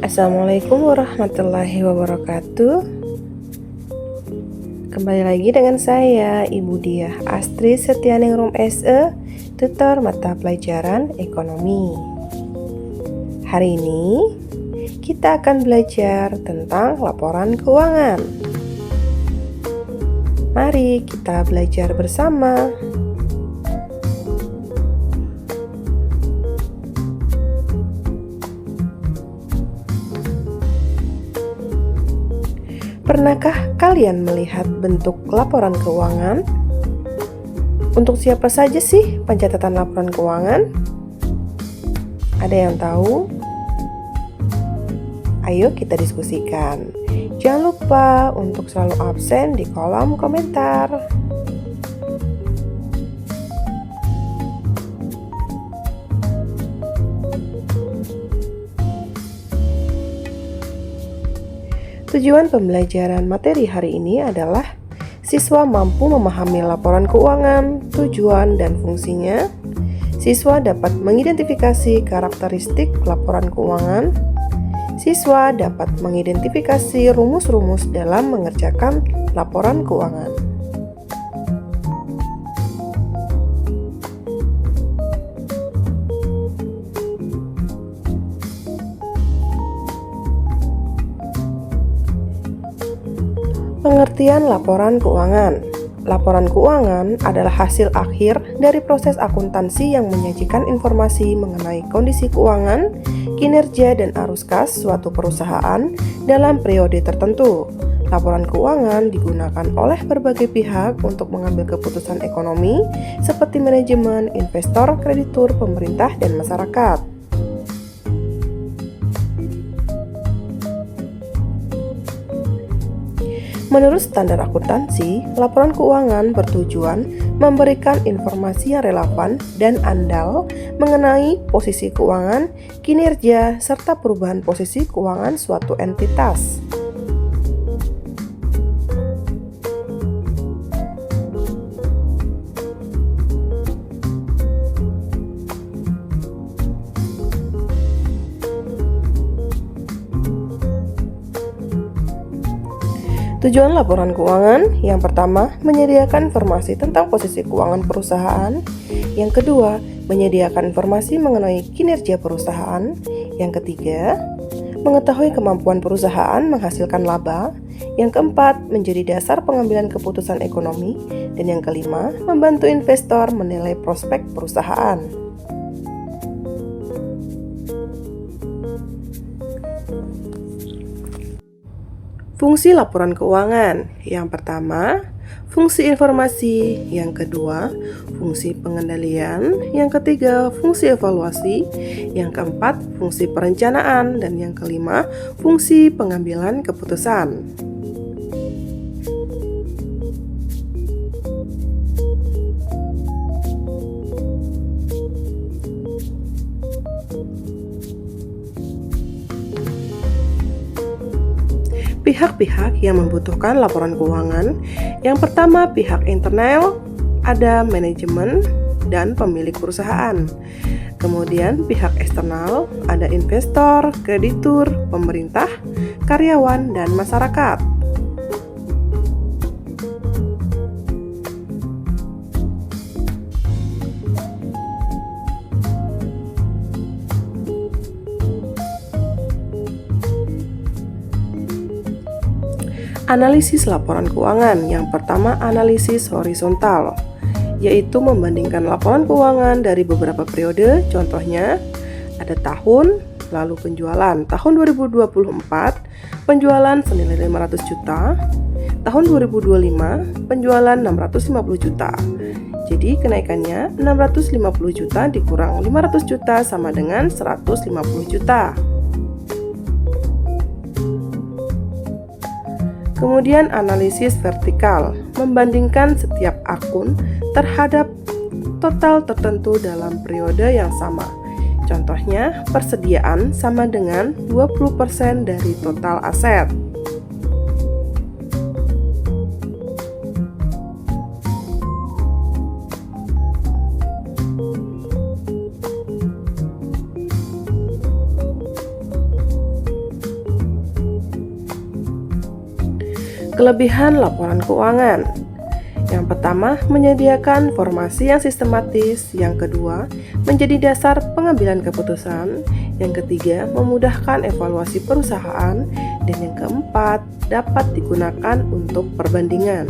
Assalamualaikum warahmatullahi wabarakatuh. Kembali lagi dengan saya, Ibu Diah Astri Setianingrum SE, tutor mata pelajaran ekonomi. Hari ini kita akan belajar tentang laporan keuangan. Mari kita belajar bersama. Pernahkah kalian melihat bentuk laporan keuangan? Untuk siapa saja sih pencatatan laporan keuangan? Ada yang tahu? Ayo kita diskusikan. Jangan lupa untuk selalu absen di kolom komentar. Tujuan pembelajaran materi hari ini adalah siswa mampu memahami laporan keuangan, tujuan dan fungsinya. Siswa dapat mengidentifikasi karakteristik laporan keuangan. Siswa dapat mengidentifikasi rumus-rumus dalam mengerjakan laporan keuangan. Pengertian laporan keuangan. Laporan keuangan adalah hasil akhir dari proses akuntansi yang menyajikan informasi mengenai kondisi keuangan, kinerja dan arus kas suatu perusahaan dalam periode tertentu. Laporan keuangan digunakan oleh berbagai pihak untuk mengambil keputusan ekonomi seperti manajemen, investor, kreditur, pemerintah, dan masyarakat. Menurut standar akuntansi, laporan keuangan bertujuan memberikan informasi yang relevan dan andal mengenai posisi keuangan, kinerja, serta perubahan posisi keuangan suatu entitas. Tujuan laporan keuangan yang pertama, menyediakan informasi tentang posisi keuangan perusahaan. Yang kedua, menyediakan informasi mengenai kinerja perusahaan. Yang ketiga, mengetahui kemampuan perusahaan menghasilkan laba. Yang keempat, menjadi dasar pengambilan keputusan ekonomi. Dan yang kelima, membantu investor menilai prospek perusahaan. Fungsi laporan keuangan. Yang pertama, fungsi informasi. Yang kedua, fungsi pengendalian. Yang ketiga, fungsi evaluasi. Yang keempat, fungsi perencanaan. Dan yang kelima, fungsi pengambilan keputusan. Pihak-pihak yang membutuhkan laporan keuangan. Yang pertama, pihak internal, ada manajemen dan pemilik perusahaan. Kemudian pihak eksternal, ada investor, kreditur, pemerintah, karyawan, dan masyarakat. Analisis laporan keuangan. Yang pertama, analisis horizontal, yaitu membandingkan laporan keuangan dari beberapa periode. Contohnya, ada tahun, lalu penjualan. Tahun 2024, penjualan senilai 500 juta. Tahun 2025, penjualan 650 juta. Jadi kenaikannya 650 juta dikurang 500 juta sama dengan 150 juta. Kemudian analisis vertikal, membandingkan setiap akun terhadap total tertentu dalam periode yang sama. Contohnya, persediaan sama dengan 20% dari total aset. Kelebihan laporan keuangan. Yang pertama, menyediakan informasi yang sistematis. Yang kedua, menjadi dasar pengambilan keputusan. Yang ketiga, memudahkan evaluasi perusahaan. Dan yang keempat, dapat digunakan untuk perbandingan.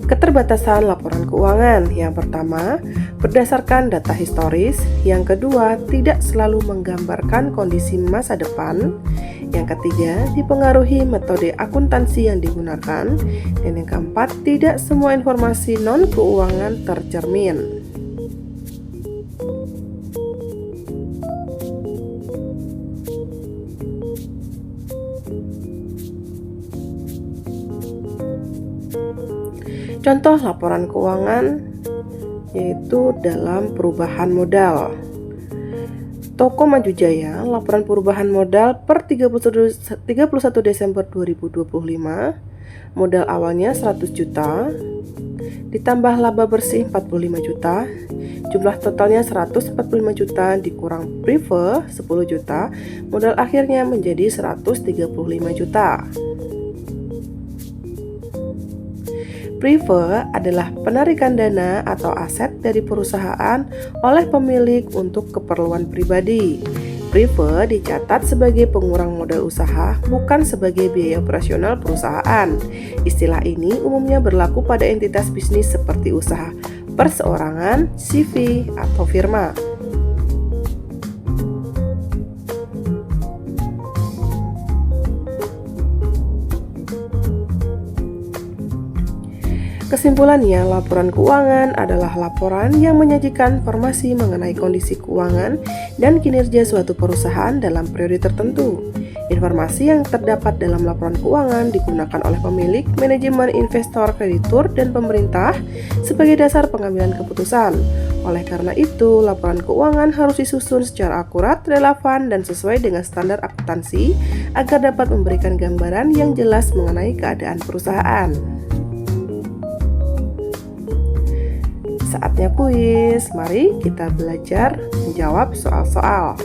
Keterbatasan laporan keuangan. Yang pertama, berdasarkan data historis. Yang kedua, tidak selalu menggambarkan kondisi masa depan. Yang ketiga, dipengaruhi metode akuntansi yang digunakan. Dan yang keempat, tidak semua informasi non-keuangan tercermin. Contoh laporan keuangan yaitu dalam perubahan modal. Toko Maju Jaya, laporan perubahan modal per 31 Desember 2025, modal awalnya 100 juta, ditambah laba bersih 45 juta, jumlah totalnya 145 juta dikurang prive 10 juta, modal akhirnya menjadi 135 juta. Prive adalah penarikan dana atau aset dari perusahaan oleh pemilik untuk keperluan pribadi. Prive dicatat sebagai pengurang modal usaha, bukan sebagai biaya operasional perusahaan. Istilah ini umumnya berlaku pada entitas bisnis seperti usaha perseorangan, CV, atau firma. Kesimpulannya, laporan keuangan adalah laporan yang menyajikan informasi mengenai kondisi keuangan dan kinerja suatu perusahaan dalam periode tertentu. Informasi yang terdapat dalam laporan keuangan digunakan oleh pemilik, manajemen, investor, kreditur, dan pemerintah sebagai dasar pengambilan keputusan. Oleh karena itu, laporan keuangan harus disusun secara akurat, relevan, dan sesuai dengan standar akuntansi agar dapat memberikan gambaran yang jelas mengenai keadaan perusahaan. Saatnya kuis, mari kita belajar menjawab soal-soal.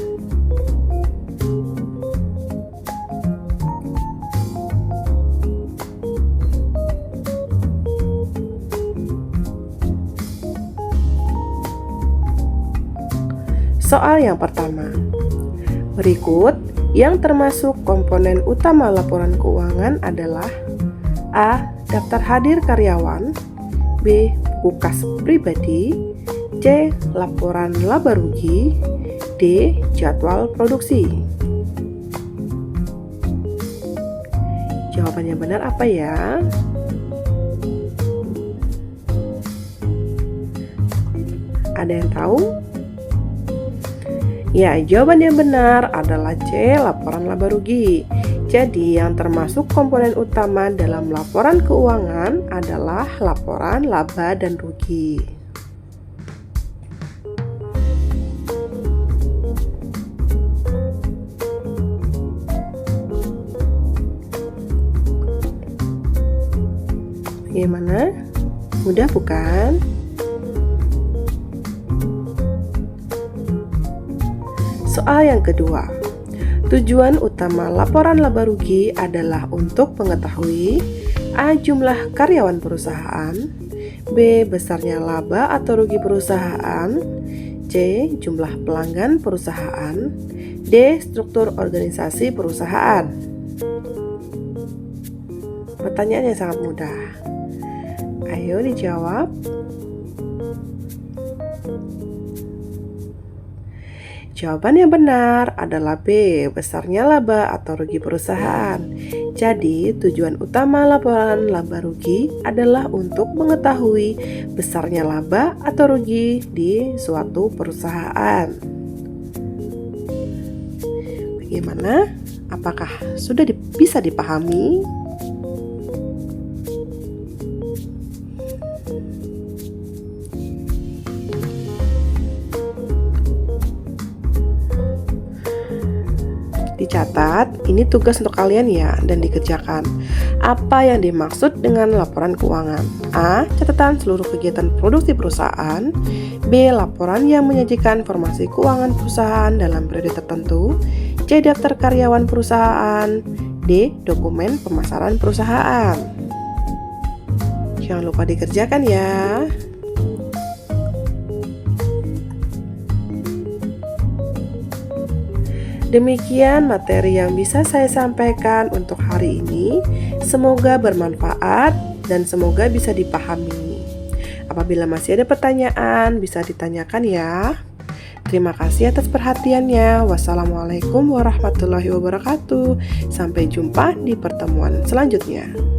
Soal yang pertama, berikut yang termasuk komponen utama laporan keuangan adalah A. Daftar hadir karyawan, B. Buku kas pribadi, C. Laporan laba rugi, D. Jadwal produksi. Jawabannya benar apa ya? Ada yang tahu? Ya, jawaban yang benar adalah C. Laporan laba rugi. Jadi, yang termasuk komponen utama dalam laporan keuangan adalah laporan laba dan rugi. Bagaimana? Mudah bukan? Soal yang kedua. Tujuan utama laporan laba rugi adalah untuk mengetahui A. Jumlah karyawan perusahaan, B. Besarnya laba atau rugi perusahaan, C. Jumlah pelanggan perusahaan, D. Struktur organisasi perusahaan. Pertanyaan yang sangat mudah. Ayo dijawab. Jawaban yang benar adalah B. Besarnya laba atau rugi perusahaan. Jadi, tujuan utama laporan laba rugi adalah untuk mengetahui besarnya laba atau rugi di suatu perusahaan. Bagaimana? Apakah sudah bisa dipahami? Dicatat, ini tugas untuk kalian ya dan dikerjakan. Apa yang dimaksud dengan laporan keuangan? A. Catatan seluruh kegiatan produksi perusahaan. B. Laporan yang menyajikan informasi keuangan perusahaan dalam periode tertentu. C. Daftar karyawan perusahaan. D. Dokumen pemasaran perusahaan. Jangan lupa dikerjakan ya. Demikian materi yang bisa saya sampaikan untuk hari ini. Semoga bermanfaat dan semoga bisa dipahami. Apabila masih ada pertanyaan, bisa ditanyakan ya. Terima kasih atas perhatiannya. Wassalamualaikum warahmatullahi wabarakatuh. Sampai jumpa di pertemuan selanjutnya.